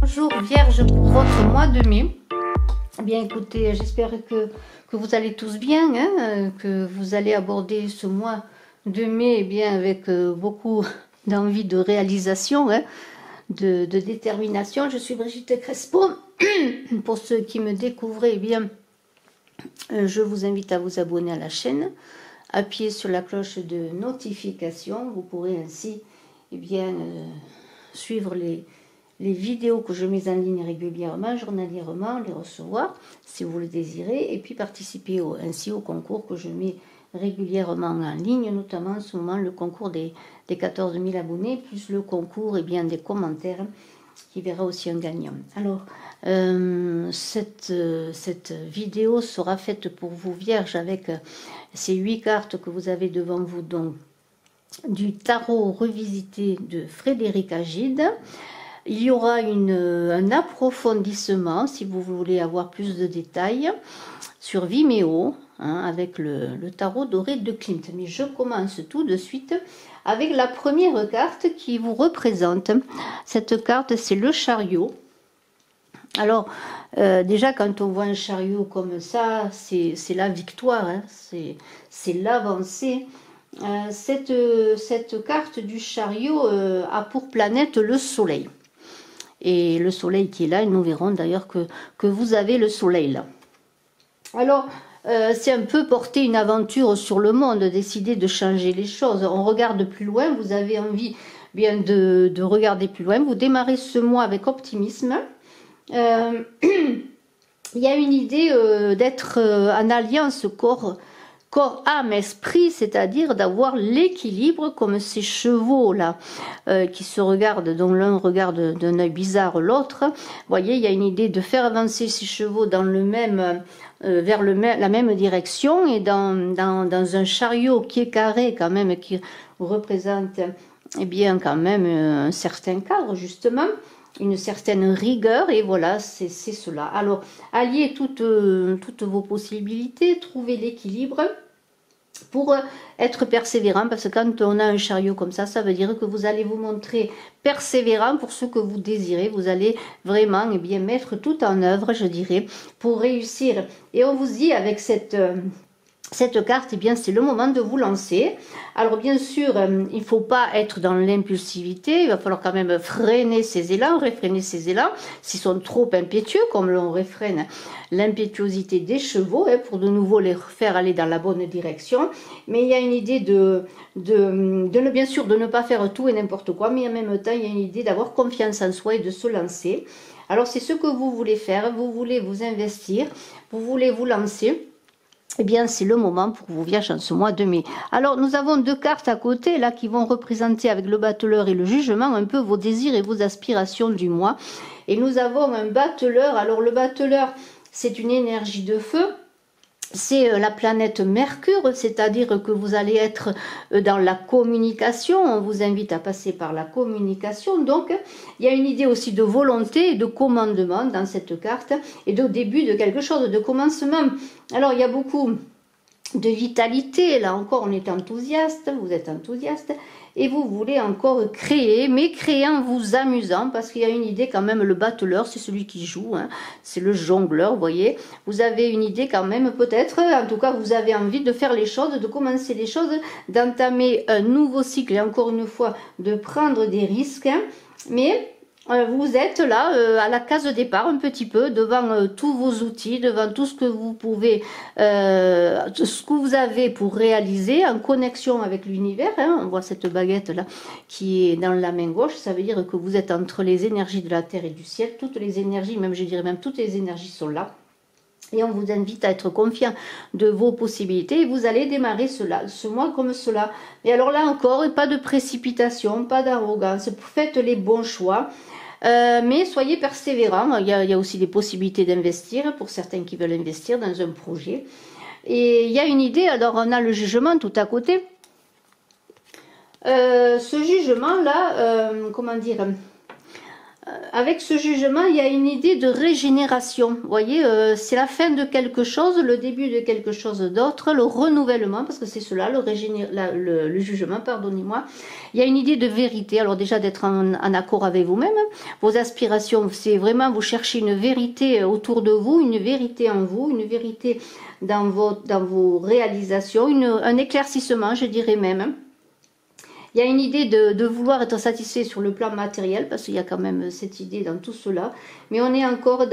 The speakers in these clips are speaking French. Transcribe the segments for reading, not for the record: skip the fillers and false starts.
Bonjour Vierge pour votre mois de mai. Eh bien écoutez, j'espère que vous allez tous bien, hein, que vous allez aborder ce mois de mai bien, avec beaucoup d'envie de réalisation, hein, de détermination. Je suis Brigitte Crespo. Pour ceux qui me découvrent, eh bien, je vous invite à vous abonner à la chaîne, appuyer sur la cloche de notification. Vous pourrez ainsi eh bien, suivre les vidéos que je mets en ligne régulièrement, journalièrement, les recevoir si vous le désirez, et puis participer ainsi au concours que je mets régulièrement en ligne, notamment en ce moment le concours des 14 000 abonnés, plus le concours bien, des commentaires, qui verra aussi un gagnant. Alors, cette vidéo sera faite pour vous Vierges avec ces 8 cartes que vous avez devant vous, donc du tarot revisité de Frédéric Agide. Il y aura un approfondissement, si vous voulez avoir plus de détails, sur Vimeo, hein, avec le tarot doré de Klimt. Mais je commence tout de suite avec la première carte qui vous représente. Cette carte, c'est le chariot. Alors, déjà, quand on voit un chariot comme ça, c'est la victoire, hein, c'est l'avancée. Cette carte du chariot a pour planète le soleil. Et le soleil qui est là, et nous verrons d'ailleurs que vous avez le soleil là. Alors, c'est un peu porter une aventure sur le monde, décider de changer les choses. On regarde plus loin, vous avez envie bien de regarder plus loin. Vous démarrez ce mois avec optimisme. Il y a une idée d'être en alliance corps, âme, esprit, c'est-à-dire d'avoir l'équilibre comme ces chevaux là qui se regardent, dont l'un regarde d'un œil bizarre l'autre. Vous voyez, il y a une idée de faire avancer ces chevaux dans le même, vers la même direction, et dans un chariot qui est carré quand même, qui représente eh bien quand même un certain cadre justement, une certaine rigueur, et voilà, c'est cela. Alors, alliez toutes vos possibilités, trouvez l'équilibre pour être persévérant, parce que quand on a un chariot comme ça veut dire que vous allez vous montrer persévérant pour ce que vous désirez. Vous allez vraiment eh bien, mettre tout en œuvre, je dirais, pour réussir. Et on vous dit avec cette carte, eh bien, c'est le moment de vous lancer. Alors bien sûr, il ne faut pas être dans l'impulsivité, il va falloir quand même freiner ses élans, réfréner ses élans, s'ils sont trop impétueux, comme l'on réfrène l'impétuosité des chevaux, hein, pour de nouveau les faire aller dans la bonne direction. Mais il y a une idée bien sûr, de ne pas faire tout et n'importe quoi, mais en même temps, il y a une idée d'avoir confiance en soi et de se lancer. Alors c'est ce que vous voulez faire, vous voulez vous investir, vous voulez vous lancer. Eh bien, c'est le moment pour vous Vierges en ce mois de mai. Alors, nous avons 2 cartes à côté, là, qui vont représenter avec le battleur et le jugement, un peu vos désirs et vos aspirations du mois. Et nous avons un battleur. Alors, le battleur, c'est une énergie de feu. C'est la planète Mercure, c'est-à-dire que vous allez être dans la communication. On vous invite à passer par la communication. Donc, il y a une idée aussi de volonté et de commandement dans cette carte, et de début de quelque chose, de commencement. Alors, il y a beaucoup de vitalité. Là encore, on est enthousiaste, vous êtes enthousiaste, et vous voulez encore créer, mais créer en vous amusant, parce qu'il y a une idée quand même, le battleur, c'est celui qui joue, hein, c'est le jongleur, vous voyez. Vous avez une idée quand même, peut-être, en tout cas, vous avez envie de faire les choses, de commencer les choses, d'entamer un nouveau cycle, et encore une fois, de prendre des risques, hein, mais vous êtes là à la case départ un petit peu, devant tous vos outils, devant tout ce que vous pouvez, ce que vous avez pour réaliser, en connexion avec l'univers, hein. On voit cette baguette là qui est dans la main gauche, ça veut dire que vous êtes entre les énergies de la terre et du ciel, toutes les énergies, même je dirais même toutes les énergies sont là. Et on vous invite à être confiant de vos possibilités, et vous allez démarrer ce mois comme cela. Et alors là encore, pas de précipitation, pas d'arrogance, faites les bons choix. Mais soyez persévérants. Il y a aussi des possibilités d'investir pour certains qui veulent investir dans un projet. Et il y a une idée, alors on a le jugement tout à côté. Ce jugement là, comment dire, avec ce jugement, il y a une idée de régénération. Vous voyez, c'est la fin de quelque chose, le début de quelque chose d'autre, le renouvellement, parce que c'est cela, le jugement, pardonnez-moi. Il y a une idée de vérité, alors déjà d'être en accord avec vous-même. Vos aspirations, c'est vraiment, vous cherchez une vérité autour de vous, une vérité en vous, une vérité dans vos réalisations, un éclaircissement, je dirais même. Il y a une idée de vouloir être satisfait sur le plan matériel, parce qu'il y a quand même cette idée dans tout cela. Mais on est encore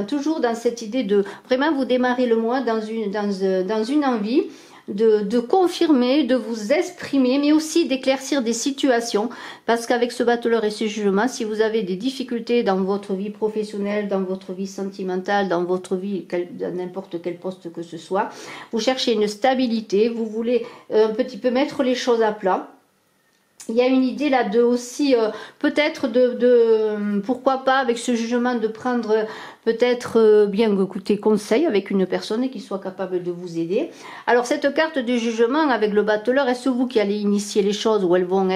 toujours dans cette idée de vraiment vous démarrer le mois dans une envie de confirmer, de vous exprimer, mais aussi d'éclaircir des situations. Parce qu'avec ce battleur et ce jugement, si vous avez des difficultés dans votre vie professionnelle, dans votre vie sentimentale, dans votre vie, dans n'importe quel poste que ce soit, vous cherchez une stabilité, vous voulez un petit peu mettre les choses à plat. Il y a une idée là de aussi peut-être pourquoi pas avec ce jugement de prendre peut-être bien écouter conseil avec une personne qui soit capable de vous aider. Alors cette carte de jugement avec le battleur, est-ce vous qui allez initier les choses ou elles vont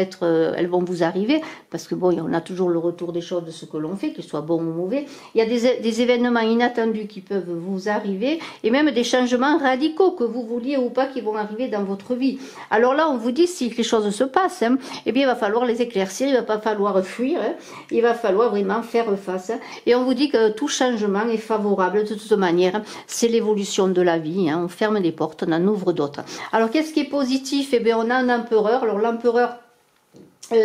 vous arriver? Parce que bon, on a toujours le retour des choses de ce que l'on fait, qu'ils soient bons ou mauvais. Il y a des événements inattendus qui peuvent vous arriver et même des changements radicaux que vous vouliez ou pas qui vont arriver dans votre vie. Alors là, on vous dit si les choses se passent, hein, eh bien il va falloir les éclaircir, il ne va pas falloir fuir, hein, il va falloir vraiment faire face. Hein, et on vous dit que tout changement est favorable de toute manière, c'est l'évolution de la vie, hein, on ferme des portes, on en ouvre d'autres. Alors qu'est-ce qui est positif? Eh bien on a un empereur, alors l'empereur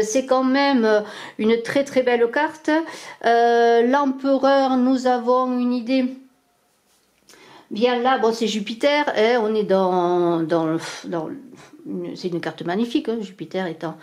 c'est quand même une très très belle carte. L'empereur, nous avons une idée. Bien là, bon c'est Jupiter, hein, on est c'est une carte magnifique, hein, Jupiter étant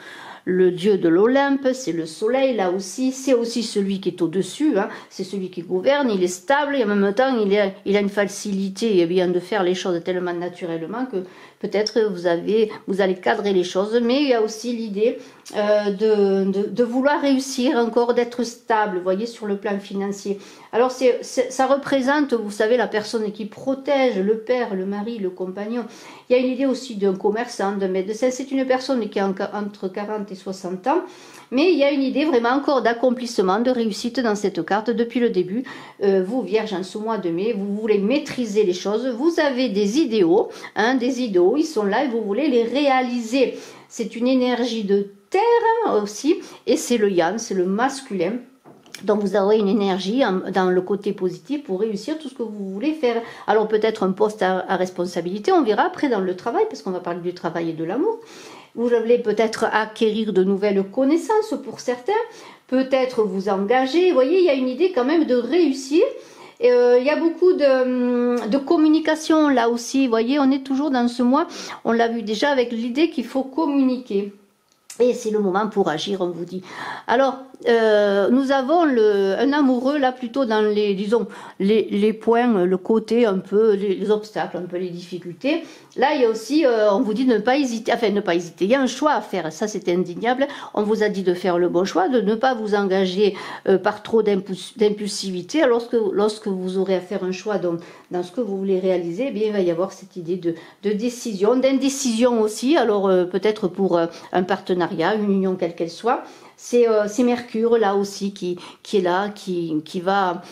le dieu de l'Olympe, c'est le soleil là aussi, c'est aussi celui qui est au-dessus, hein, c'est celui qui gouverne, il est stable et en même temps il a une facilité eh bien, de faire les choses tellement naturellement que peut-être vous allez cadrer les choses, mais il y a aussi l'idée de vouloir réussir encore, d'être stable, vous voyez, sur le plan financier. Alors ça représente, vous savez, la personne qui protège le père, le mari, le compagnon. Il y a une idée aussi d'un commerçant, d'un médecin, c'est une personne qui a entre 40 et 60 ans, mais il y a une idée vraiment encore d'accomplissement, de réussite dans cette carte depuis le début. Vous, Vierge, en ce mois de mai, vous voulez maîtriser les choses, vous avez des idéaux, hein, ils sont là et vous voulez les réaliser. C'est une énergie de terre aussi, et c'est le yang, c'est le masculin. Donc vous aurez une énergie dans le côté positif pour réussir tout ce que vous voulez faire. Alors peut-être un poste à responsabilité, on verra après dans le travail, parce qu'on va parler du travail et de l'amour. Vous voulez peut-être acquérir de nouvelles connaissances pour certains, peut-être vous engager. Vous voyez, il y a une idée quand même de réussir. Il y a beaucoup de communication là aussi. Vous voyez, on est toujours dans ce mois, on l'a vu déjà avec l'idée qu'il faut communiquer. Et c'est le moment pour agir, on vous dit. Alors, nous avons un amoureux là plutôt dans les, disons, les points, le côté un peu, les obstacles, un peu les difficultés. Là, il y a aussi, on vous dit de ne pas hésiter, enfin ne pas hésiter, il y a un choix à faire, ça c'est indéniable. On vous a dit de faire le bon choix, de ne pas vous engager par trop d'impulsivité. Alors lorsque vous aurez à faire un choix dans ce que vous voulez réaliser, eh bien, il va y avoir cette idée de décision, d'indécision aussi, alors peut-être pour un partenariat, une union quelle qu'elle soit. C'est Mercure là aussi qui est là, qui va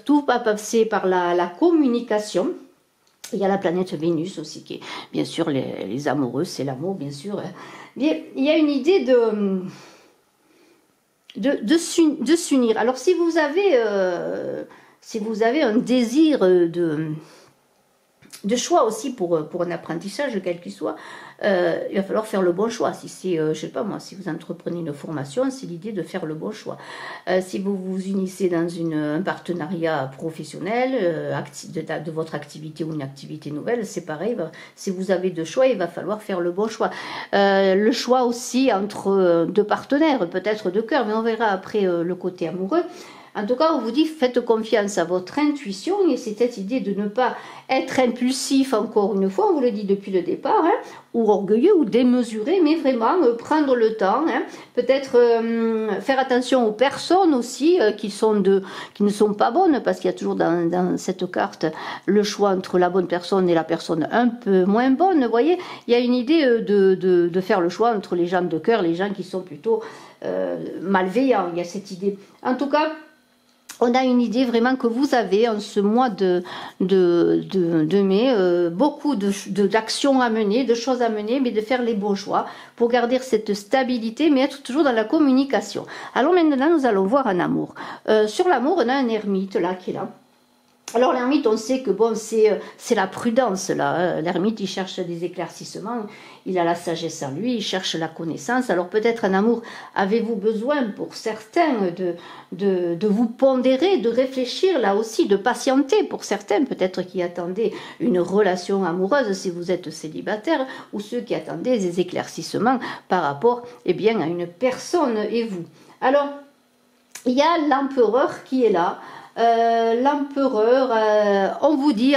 tout passer par la communication. Il y a la planète Vénus aussi qui est bien sûr les amoureux, c'est l'amour bien sûr. Mais il y a une idée de s'unir. Alors si vous avez un désir de choix aussi pour un apprentissage quel qu'il soit, il va falloir faire le bon choix. Si c'est, je sais pas moi, si vous entreprenez une formation, c'est l'idée de faire le bon choix. Si vous vous unissez dans un partenariat professionnel, de votre activité ou une activité nouvelle, c'est pareil. Si vous avez deux choix, il va falloir faire le bon choix. Le choix aussi entre deux partenaires, peut-être de cœur, mais on verra après le côté amoureux. En tout cas, on vous dit, faites confiance à votre intuition et c'est cette idée de ne pas être impulsif, encore une fois, on vous le dit depuis le départ, hein. ou orgueilleux ou démesuré, mais vraiment prendre le temps, hein, peut-être faire attention aux personnes aussi qui ne sont pas bonnes, parce qu'il y a toujours dans cette carte le choix entre la bonne personne et la personne un peu moins bonne. Vous voyez, il y a une idée de faire le choix entre les gens de cœur, les gens qui sont plutôt malveillants. Il y a cette idée. En tout cas, on a une idée vraiment que vous avez en ce mois de mai, beaucoup d'actions à mener, de choses à mener, mais de faire les bons choix pour garder cette stabilité, mais être toujours dans la communication. Alors maintenant, nous allons voir un amour. Sur l'amour, on a un ermite là qui est là. Alors l'ermite, on sait que bon, c'est la prudence là. L'ermite, il cherche des éclaircissements, il a la sagesse en lui, il cherche la connaissance. Alors peut-être un amour, avez-vous besoin pour certains de vous pondérer, de réfléchir là aussi, de patienter pour certains, peut-être qui attendaient une relation amoureuse si vous êtes célibataire, ou ceux qui attendaient des éclaircissements par rapport à une personne et vous. Alors, il y a l'empereur qui est là. L'empereur, on vous dit,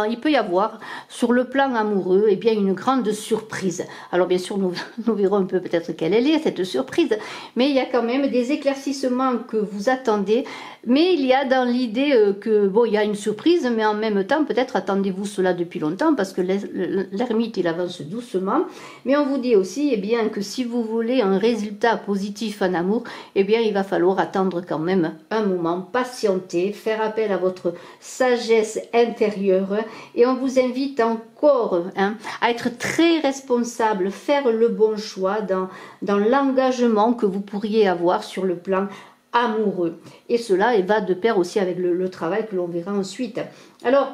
il peut y avoir sur le plan amoureux une grande surprise. Alors bien sûr, nous verrons un peu peut-être quelle elle est, cette surprise, mais il y a quand même des éclaircissements que vous attendez, mais il y a dans l'idée que, bon, il y a une surprise, mais en même temps, peut-être attendez-vous cela depuis longtemps, parce que l'ermite, il avance doucement, mais on vous dit aussi, que si vous voulez un résultat positif en amour, il va falloir attendre quand même un moment, patienter, faire appel à votre sagesse intérieure, et on vous invite encore à être très responsable, faire le bon choix dans l'engagement que vous pourriez avoir sur le plan amoureux. Et cela va de pair aussi avec le travail que l'on verra ensuite. Alors,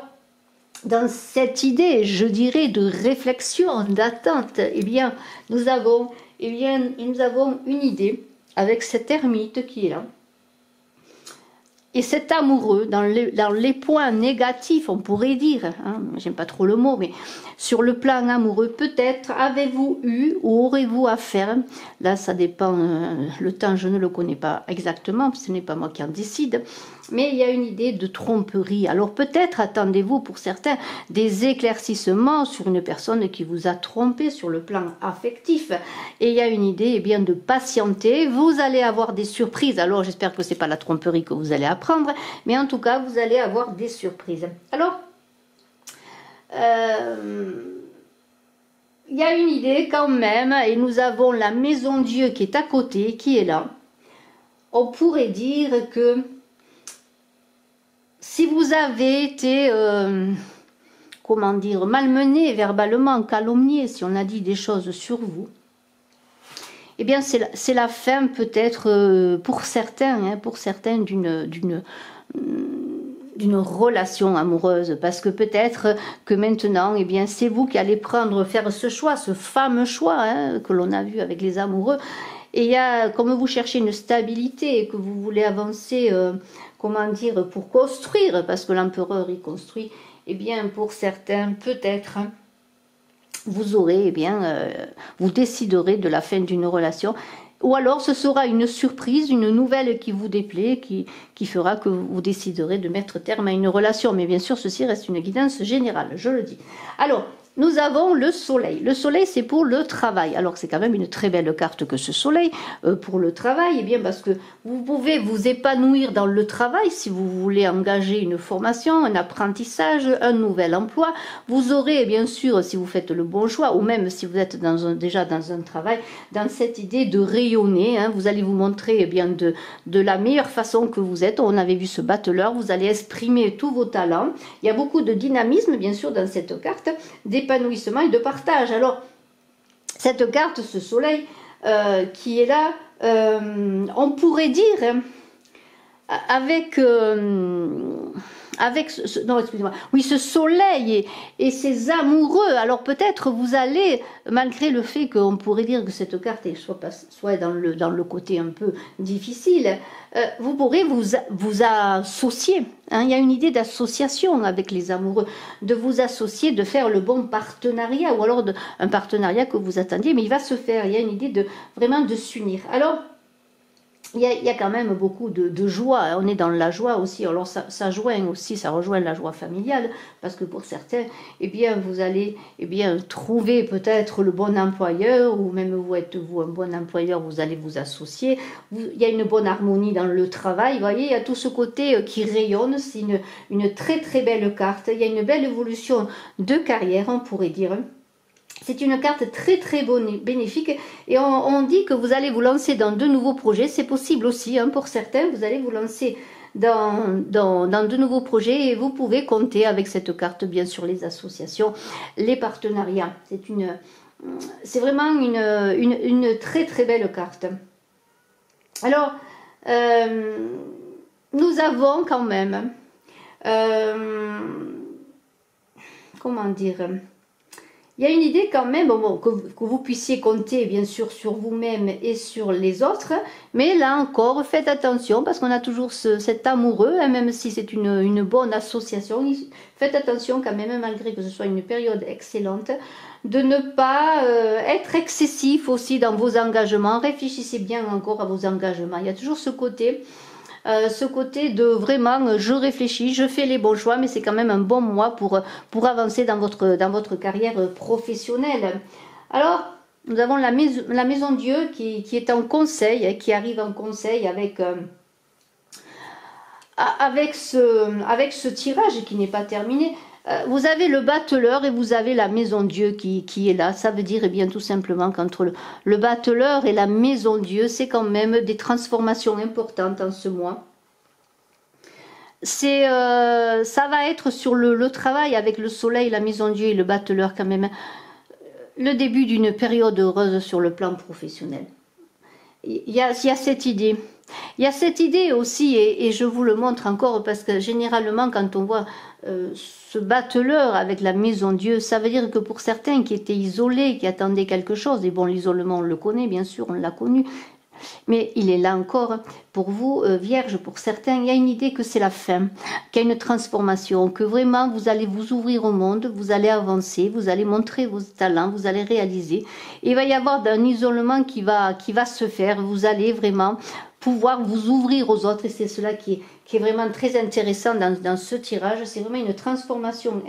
dans cette idée, je dirais, de réflexion, d'attente, nous avons une idée avec cet ermite qui est là. Et cet amoureux, dans les points négatifs, on pourrait dire, j'aime pas trop le mot, mais sur le plan amoureux, peut-être avez-vous eu ou aurez-vous affaire, là ça dépend, le temps je ne le connais pas exactement, ce n'est pas moi qui en décide, mais il y a une idée de tromperie. Alors peut-être attendez-vous pour certains des éclaircissements sur une personne qui vous a trompé sur le plan affectif, et il y a une idée de patienter, vous allez avoir des surprises. Alors j'espère que c'est pas la tromperie que vous allez apprendre, mais en tout cas vous allez avoir des surprises. Alors il y a une idée quand même, et nous avons la maison Dieu qui est à côté, qui est là. On pourrait dire que si vous avez été comment dire, malmené verbalement, calomnié, si on a dit des choses sur vous, c'est la fin peut-être pour certains d'une relation amoureuse, parce que peut-être que maintenant, c'est vous qui allez faire ce choix, ce fameux choix que l'on a vu avec les amoureux. Et il y a, comme vous cherchez une stabilité et que vous voulez avancer, comment dire, pour construire, parce que l'empereur il construit, pour certains peut-être vous aurez, vous déciderez de la fin d'une relation. Ou alors ce sera une surprise, une nouvelle qui vous déplaît, qui fera que vous déciderez de mettre terme à une relation. Mais bien sûr, ceci reste une guidance générale, je le dis. Alors, nous avons le soleil. Le soleil, c'est pour le travail. Alors, c'est quand même une très belle carte que ce soleil pour le travail. Parce que vous pouvez vous épanouir dans le travail si vous voulez engager une formation, un apprentissage, un nouvel emploi. Vous aurez, bien sûr, si vous faites le bon choix, ou même si vous êtes déjà dans un travail, dans cette idée de rayonner. Vous allez vous montrer de la meilleure façon que vous êtes. On avait vu ce battleur. Vous allez exprimer tous vos talents. Il y a beaucoup de dynamisme, bien sûr, dans cette carte, d'épanouissement et de partage. Alors, cette carte, ce soleil qui est là, on pourrait dire avec ce soleil et ces amoureux. Alors peut-être vous allez, malgré le fait qu'on pourrait dire que cette carte soit dans le côté un peu difficile, vous pourrez vous associer. Il y a une idée d'association avec les amoureux, de vous associer, de faire le bon partenariat, ou alors un partenariat que vous attendiez, mais il va se faire. Il y a une idée vraiment de s'unir. Alors, il y a quand même beaucoup de joie, on est dans la joie aussi, alors ça joint aussi, ça rejoint la joie familiale, parce que pour certains, eh bien, vous allez trouver peut-être le bon employeur, ou même vous êtes-vous un bon employeur, vous allez vous associer, il y a une bonne harmonie dans le travail, vous voyez, il y a tout ce côté qui rayonne, c'est une très très belle carte, il y a une belle évolution de carrière, on pourrait dire. C'est une carte très très bénéfique et on dit que vous allez vous lancer dans de nouveaux projets. C'est possible aussi hein, pour certains, vous allez vous lancer dans de nouveaux projets et vous pouvez compter avec cette carte bien sûr les associations, les partenariats. C'est vraiment une très très belle carte. Alors, nous avons quand même, comment dire... Il y a une idée quand même, bon, que vous puissiez compter bien sûr sur vous-même et sur les autres, mais là encore, faites attention parce qu'on a toujours cet amoureux, hein, même si c'est une bonne association, faites attention quand même, malgré que ce soit une période excellente, de ne pas être excessif aussi dans vos engagements, réfléchissez bien encore à vos engagements, il y a toujours ce côté de vraiment je réfléchis, je fais les bons choix, mais c'est quand même un bon mois pour avancer dans votre carrière professionnelle. Alors, nous avons la maison Dieu qui est en conseil, qui arrive en conseil avec ce tirage qui n'est pas terminé. Vous avez le battleur et vous avez la maison Dieu qui est là. Ça veut dire eh bien tout simplement qu'entre le battleur et la maison Dieu, c'est quand même des transformations importantes en ce mois. Ça va être sur le travail avec le soleil, la maison Dieu et le battleur quand même. Le début d'une période heureuse sur le plan professionnel. Il y a cette idée. Il y a cette idée aussi, et je vous le montre encore, parce que généralement, quand on voit ce battleur avec la maison Dieu, ça veut dire que pour certains qui étaient isolés, qui attendaient quelque chose, et bon, l'isolement, on le connaît, bien sûr, on l'a connu, mais il est là encore. Pour vous, Vierge, pour certains, il y a une idée que c'est la fin, qu'il y a une transformation, que vraiment vous allez vous ouvrir au monde, vous allez avancer, vous allez montrer vos talents, vous allez réaliser. Et il va y avoir un isolement qui va se faire, vous allez vraiment pouvoir vous ouvrir aux autres, et c'est cela qui est vraiment très intéressant dans ce tirage. C'est vraiment une transformation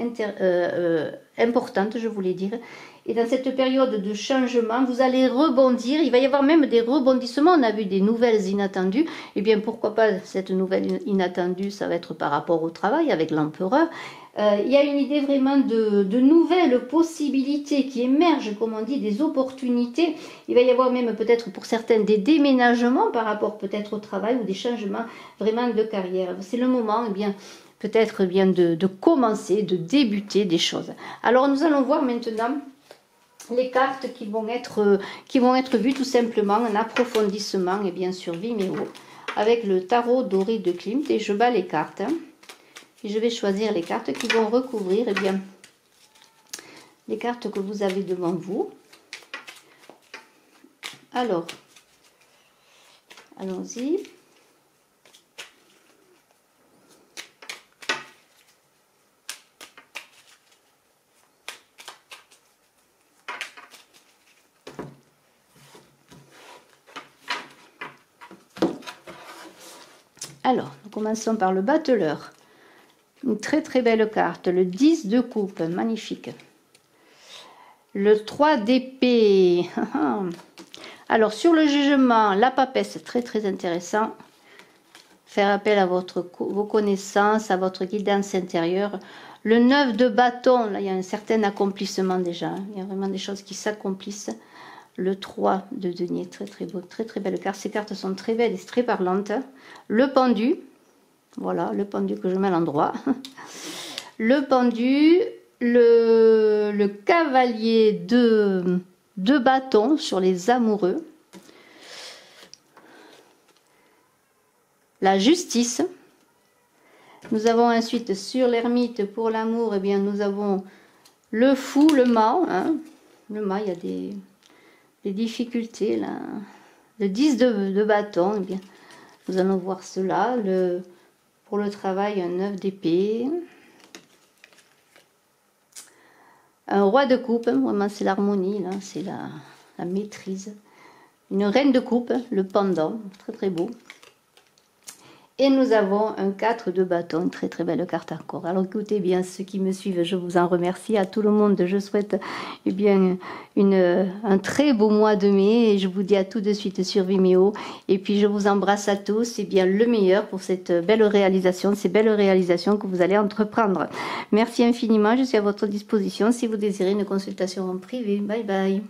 importante, je voulais dire. Et dans cette période de changement, vous allez rebondir. Il va y avoir même des rebondissements. On a vu des nouvelles inattendues. Eh bien, pourquoi pas cette nouvelle inattendue, ça va être par rapport au travail avec l'empereur. Il y a une idée vraiment de nouvelles possibilités qui émergent, comme on dit, des opportunités. Il va y avoir même peut-être pour certains des déménagements par rapport peut-être au travail ou des changements vraiment de carrière. C'est le moment, eh bien, peut-être bien de commencer, de débuter des choses. Alors, nous allons voir maintenant les cartes qui vont être vues tout simplement en approfondissement et bien sûr Vimeo avec le tarot doré de Klimt, et je bats les cartes. Hein. Et je vais choisir les cartes qui vont recouvrir eh bien, les cartes que vous avez devant vous. Alors, allons-y. Alors, nous commençons par le battleur. Une très très belle carte, le 10 de coupe, magnifique. Le 3 d'épée. Alors sur le jugement, la papesse, très très intéressant. Faire appel à vos connaissances, à votre guidance intérieure. Le 9 de bâton, là il y a un certain accomplissement déjà. Il y a vraiment des choses qui s'accomplissent. Le 3 de denier, très très beau, très très belle carte. Ces cartes sont très belles et très parlantes. Le pendu. Voilà, le pendu que je mets à l'endroit. Le pendu, le cavalier de bâton sur les amoureux. La justice. Nous avons ensuite sur l'ermite pour l'amour, eh bien nous avons le fou, le mât. Hein. Le mât, il y a des difficultés là. Le 10 de bâton, eh bien nous allons voir cela. Pour le travail, un 9 d'épée. Un roi de coupe, vraiment c'est l'harmonie, là, c'est la maîtrise. une reine de coupe, le pendant, très très beau. Et nous avons un 4 de bâton, très très belle carte encore. Alors écoutez bien, ceux qui me suivent, je vous en remercie. À tout le monde, je souhaite eh bien, un très beau mois de mai. Et je vous dis à tout de suite sur Vimeo. Et puis je vous embrasse à tous. C'est bien le meilleur pour cette belle réalisation, ces belles réalisations que vous allez entreprendre. Merci infiniment, je suis à votre disposition si vous désirez une consultation en privé. Bye bye.